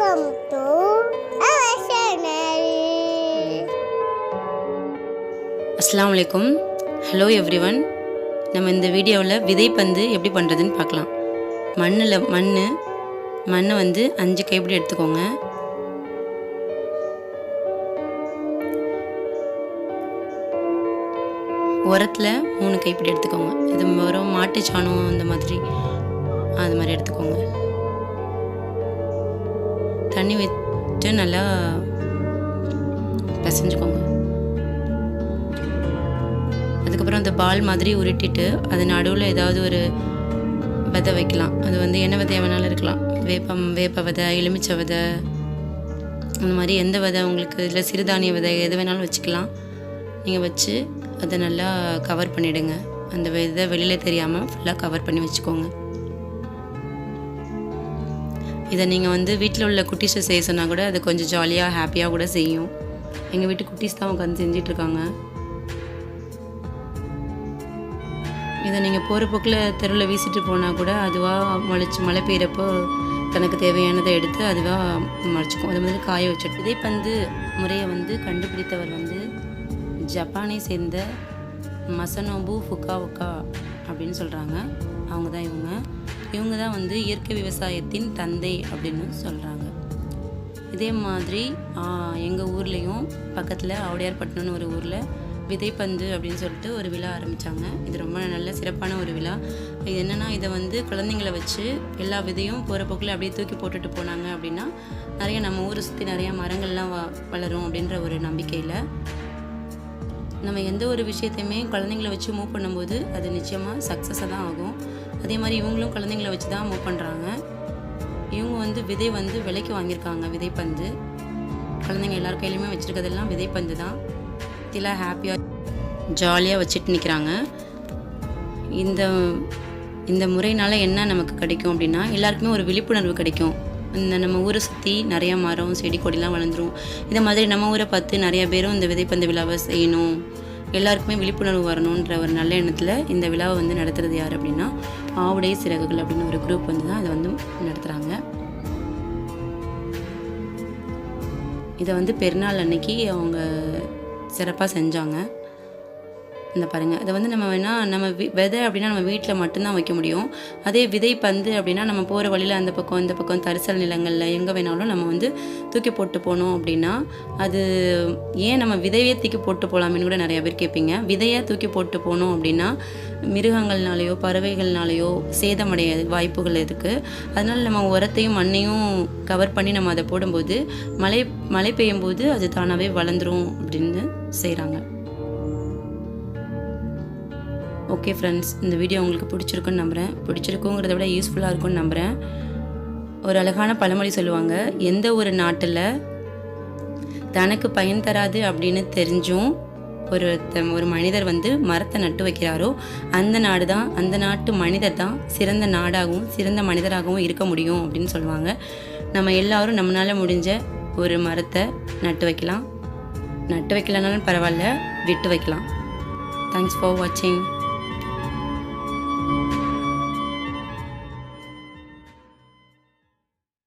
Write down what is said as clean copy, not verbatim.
Welcome to our channel. அஸ்ஸலாமு அலைக்கும். Hello everyone. நம்ம இந்த வீடியோவில் விதைப்பந்து எப்படி பண்ணுறதுன்னு பார்க்கலாம். மண்ணை வந்து 5 கைப்பிடி எடுத்துக்கோங்க. உரத்தில் 3 கைப்பிடி எடுத்துக்கோங்க. இது வெறும் மாட்டு சாணம் அந்த மாதிரி எடுத்துக்கோங்க. தண்ணி விட்டு நல்லா பிசைஞ்சுக்கோங்க. அதுக்கப்புறம் அந்த பால் மாதிரி உருட்டிட்டு அது நடுவில் ஏதாவது ஒரு விதை வைக்கலாம். அது வந்து என்ன விதையாக வேணாலும் இருக்கலாம். வேப்ப விதை, எலுமிச்சை விதை, அந்த மாதிரி எந்த விதை உங்களுக்கு இதில் சிறுதானிய விதை எது வேணாலும் வச்சுக்கலாம். நீங்கள் வச்சு அதை நல்லா கவர் பண்ணிவிடுங்க. அந்த விதை வெளியில் தெரியாமல் ஃபுல்லாக கவர் பண்ணி வச்சுக்கோங்க. இதை நீங்கள் வந்து வீட்டில் உள்ள குட்டீஸை செய்ய சொன்னால் கூட அது கொஞ்சம் ஜாலியாக ஹாப்பியாக கூட செய்யும். எங்கள் வீட்டு குட்டீஸ் தான் உட்காந்து செஞ்சிட்ருக்காங்க. இதை நீங்கள் போகிற போக்கில் தெருவில் வீசிட்டு போனால் கூட அதுவாக மழை பெய்கிறப்போ தனக்கு தேவையானதை எடுத்து அதுவாக முளைச்சிக்கும். அது மாதிரி காய வச்சுட்டு விதைப்பந்து முறையை வந்து கண்டுபிடித்தவர் வந்து ஜப்பானை சேர்ந்த மசனோபு ஃபுகாவோகா அப்படின்னு சொல்கிறாங்க. அவங்க தான் இவங்க தான் வந்து இயற்கை விவசாயத்தின் தந்தை அப்படின்னு சொல்கிறாங்க. இதே மாதிரி எங்கள் ஊர்லேயும் பக்கத்தில் ஆவுடையார்பட்டினம்னு ஒரு ஊரில் விதைப்பந்து அப்படின்னு சொல்லிட்டு ஒரு விழா ஆரம்பித்தாங்க. இது ரொம்ப நல்ல சிறப்பான ஒரு விழா. இது என்னென்னா, இதை வந்து குழந்தைங்களை வச்சு எல்லா விதையும் போகிற போக்கில் அப்படியே தூக்கி போட்டுட்டு போனாங்க அப்படின்னா நிறைய நம்ம ஊரை சுற்றி நிறையா மரங்கள்லாம் வளரும் அப்படின்ற ஒரு நம்பிக்கையில் நம்ம எந்த ஒரு விஷயத்தையுமே குழந்தைங்களை வச்சு மூவ் பண்ணும்போது அது நிச்சயமாக சக்ஸஸாக தான் ஆகும். அதே மாதிரி இவங்களும் குழந்தைங்களை வச்சு தான் மூவ் பண்ணுறாங்க. இவங்க வந்து விதை வந்து விலைக்கு வாங்கியிருக்காங்க. விதைப்பந்து குழந்தைங்க எல்லார் கையிலையுமே வச்சுருக்கிறதெல்லாம் விதைப்பந்து தான். இதெல்லாம் ஹாப்பியாக ஜாலியாக வச்சுட்டு நிற்கிறாங்க. இந்த முறையினால் என்ன நமக்கு கிடைக்கும் அப்படின்னா, எல்லாருக்குமே ஒரு விழிப்புணர்வு கிடைக்கும். நம்ம ஊரை சுற்றி நிறையா மரம் செடி கொடிலாம் வளர்ந்துடும். இந்த மாதிரி நம்ம ஊரை பார்த்து நிறையா பேரும் இந்த விதைப்பந்து விழாவை செய்யணும், எல்லாருக்குமே விழிப்புணர்வு வரணுன்ற ஒரு நல்ல எண்ணத்தில் இந்த விழாவை வந்து நடத்துகிறது யார் அப்படின்னா, ஆவுடைய சிறகுகள் அப்படின்னு ஒரு குரூப் வந்து தான் அதை வந்து நடத்துகிறாங்க. இதை வந்து பெருநாள் அன்னைக்கு அவங்க சிறப்பாக செஞ்சாங்க. இந்த பாருங்கள், அதை வந்து நம்ம வேணால் நம்ம விதை அப்படின்னா நம்ம வீட்டில் மட்டும்தான் வைக்க முடியும். அதே விதைப்பந்து அப்படின்னா நம்ம போகிற வழியில் அந்த பக்கம் இந்த பக்கம் தரிசல் நிலங்களில் எங்கே வேணாலும் நம்ம வந்து தூக்கி போட்டு போனோம் அப்படின்னா, அது ஏன் நம்ம விதையே தூக்கி போட்டு போகலாமேன்னு கூட நிறையா பேர் கேட்பீங்க. விதையை தூக்கி போட்டு போனோம் அப்படின்னா மிருகங்கள்னாலேயோ பறவைகள்னாலேயோ சேதமடைய வாய்ப்புகள் இருக்குது. அதனால் நம்ம உரத்தையும் மண்ணையும் கவர் பண்ணி நம்ம அதை போடும்போது மழை பெய்யும் போது அது தானாகவே வளர்ந்துரும் அப்படின்னு செய்கிறாங்க. ஓகே ஃப்ரெண்ட்ஸ், இந்த வீடியோ உங்களுக்கு பிடிச்சிருக்குன்னு நம்புகிறேன். பிடிச்சிருக்குங்கிறத விட யூஸ்ஃபுல்லாக இருக்குன்னு நம்புகிறேன். ஒரு அழகான பழமொழி சொல்லுவாங்க, எந்த ஒரு நாட்டில் தனக்கு பயன் தராது அப்படின்னு தெரிஞ்சும் ஒரு மனிதர் வந்து மரத்தை நட்டு வைக்கிறாரோ அந்த நாட்டு மனிதர் தான் சிறந்த நாடாகவும் சிறந்த மனிதராகவும் இருக்க முடியும் அப்படின்னு சொல்லுவாங்க. நம்ம எல்லாரும் நம்மளால் முடிஞ்ச ஒரு மரத்தை நட்டு வைக்கலைனாலும் பரவாயில்ல, விட்டு வைக்கலாம். தேங்க்ஸ் ஃபார் வாட்சிங்.